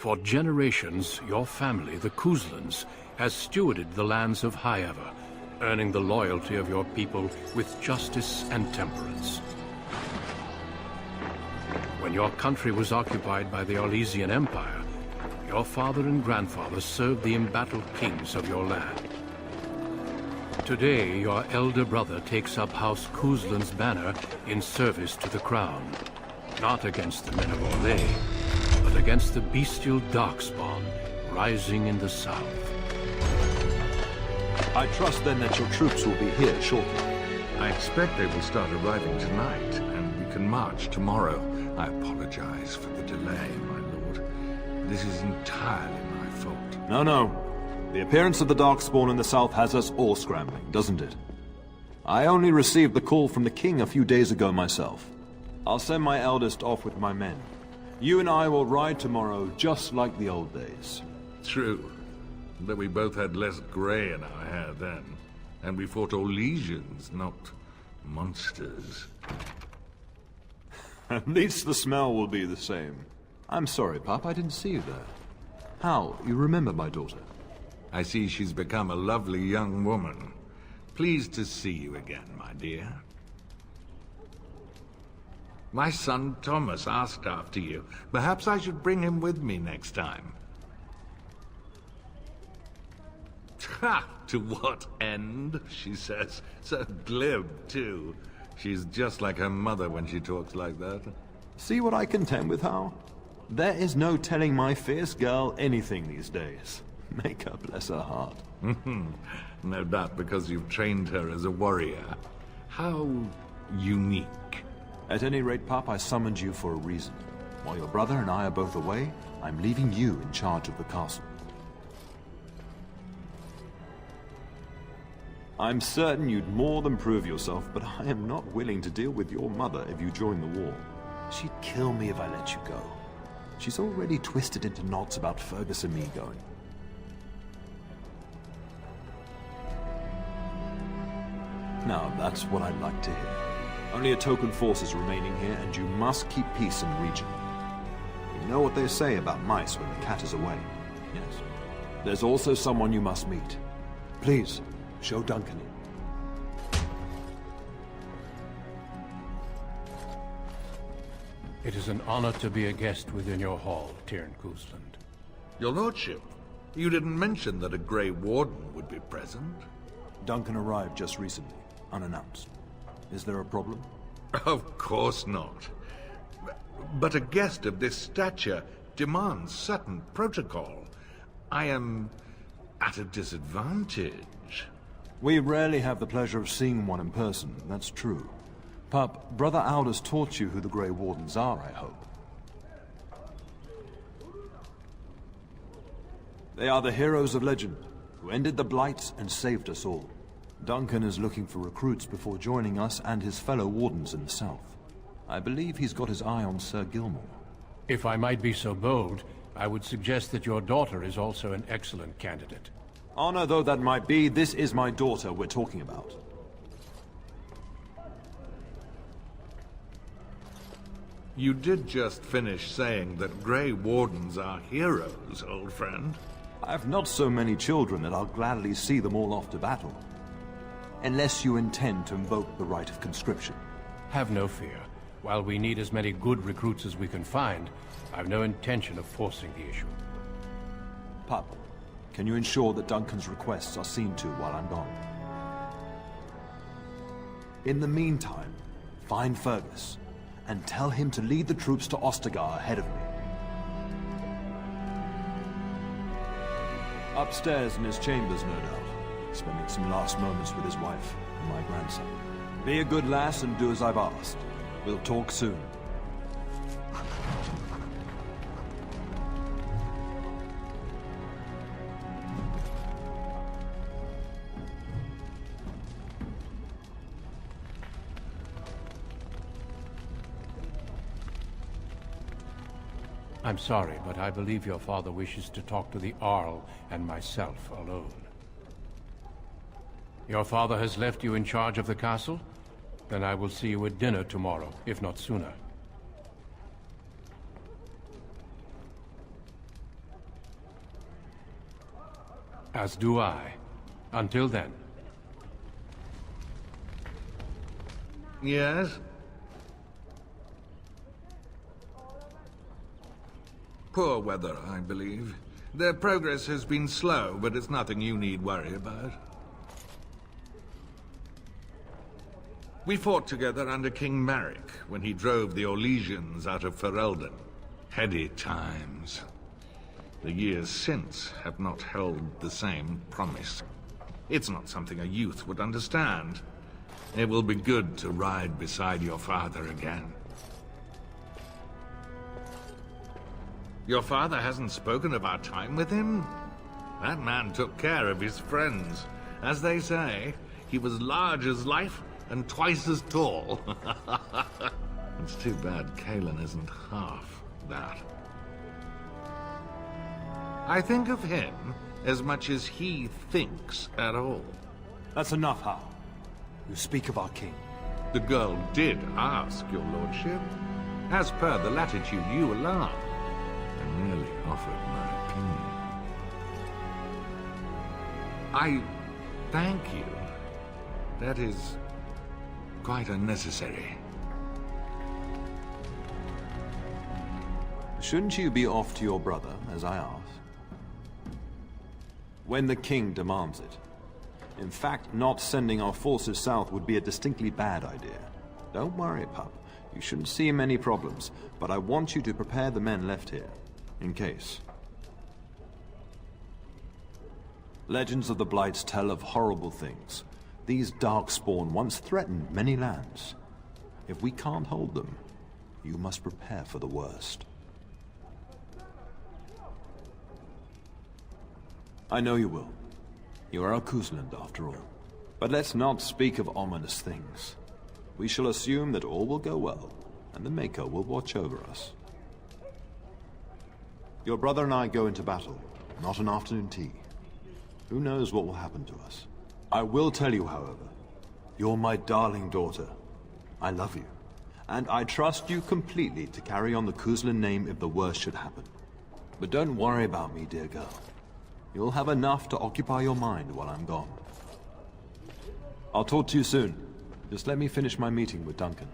For generations, your family, the Kuzlans, has stewarded the lands of Highever, earning the loyalty of your people with justice and temperance. When your country was occupied by the Orlesian Empire, your father and grandfather served the embattled kings of your land. Today, your elder brother takes up House Kuzlan's banner in service to the crown, not against the men of Orlais, but against the bestial Darkspawn rising in the south. I trust then that your troops will be here shortly. I expect they will start arriving tonight, and we can march tomorrow. I apologize for the delay, my lord. This is entirely my fault. No. The appearance of the Darkspawn in the south has us all scrambling, doesn't it? I only received the call from the king a few days ago myself. I'll send my eldest off with my men. You and I will ride tomorrow just like the old days. True. But we both had less grey in our hair then. And we fought Orlesians, not monsters. At least the smell will be the same. I'm sorry, Pop, I didn't see you there. How? You remember my daughter? I see she's become a lovely young woman. Pleased to see you again, my dear. My son Thomas asked after you. Perhaps I should bring him with me next time. Ha! To what end? She says. So glib, too. She's just like her mother when she talks like that. See what I contend with, Hal? There is no telling my fierce girl anything these days. Make her bless her heart. No doubt because you've trained her as a warrior. How unique. At any rate, Pop, I summoned you for a reason. While your brother and I are both away, I'm leaving you in charge of the castle. I'm certain you'd more than prove yourself, but I am not willing to deal with your mother if you join the war. She'd kill me if I let you go. She's already twisted into knots about Fergus and me going. Now, that's what I'd like to hear. Only a token force is remaining here, and you must keep peace in the region. You know what they say about mice when the cat is away. Yes. There's also someone you must meet. Please, show Duncan in. It is an honor to be a guest within your hall, Tyrn Kuzland. Your lordship, you didn't mention that a Grey Warden would be present. Duncan arrived just recently, unannounced. Is there a problem? Of course not. But a guest of this stature demands certain protocol. I am at a disadvantage. We rarely have the pleasure of seeing one in person, that's true. Pup, Brother Aldous taught you who the Grey Wardens are, I hope. They are the heroes of legend, who ended the Blights and saved us all. Duncan is looking for recruits before joining us and his fellow Wardens in the south. I believe he's got his eye on Sir Gilmore. If I might be so bold, I would suggest that your daughter is also an excellent candidate. Honor though that might be, this is my daughter we're talking about. You did just finish saying that Grey Wardens are heroes, old friend. I have not so many children that I'll gladly see them all off to battle. Unless you intend to invoke the right of conscription. Have no fear. While we need as many good recruits as we can find, I've no intention of forcing the issue. Pup, can you ensure that Duncan's requests are seen to while I'm gone? In the meantime, find Fergus, and tell him to lead the troops to Ostagar ahead of me. Upstairs in his chambers, no doubt. Spending some last moments with his wife and my grandson. Be a good lass and do as I've asked. We'll talk soon. I'm sorry, but I believe your father wishes to talk to the Arl and myself alone. Your father has left you in charge of the castle? Then I will see you at dinner tomorrow, if not sooner. As do I. Until then. Yes? Poor weather, I believe. Their progress has been slow, but it's nothing you need worry about. We fought together under King Maric when he drove the Orlesians out of Ferelden. Heady times. The years since have not held the same promise. It's not something a youth would understand. It will be good to ride beside your father again. Your father hasn't spoken of our time with him? That man took care of his friends. As they say, he was large as life and twice as tall. It's too bad Kalen isn't half that. I think of him as much as he thinks at all. That's enough, Hal. You speak of our king. The girl did ask, your lordship. As per the latitude you allow. I merely offered my opinion. I thank you. That is quite unnecessary. Shouldn't you be off to your brother, as I asked? When the king demands it. In fact, not sending our forces south would be a distinctly bad idea. Don't worry, pup. You shouldn't see many problems, but I want you to prepare the men left here, in case. Legends of the Blights tell of horrible things. These Darkspawn once threatened many lands. If we can't hold them, you must prepare for the worst. I know you will. You are a Kuzland, after all. But let's not speak of ominous things. We shall assume that all will go well, and the Maker will watch over us. Your brother and I go into battle, not an afternoon tea. Who knows what will happen to us? I will tell you, however, you're my darling daughter. I love you, and I trust you completely to carry on the Kuzlan name if the worst should happen. But don't worry about me, dear girl. You'll have enough to occupy your mind while I'm gone. I'll talk to you soon. Just let me finish my meeting with Duncan.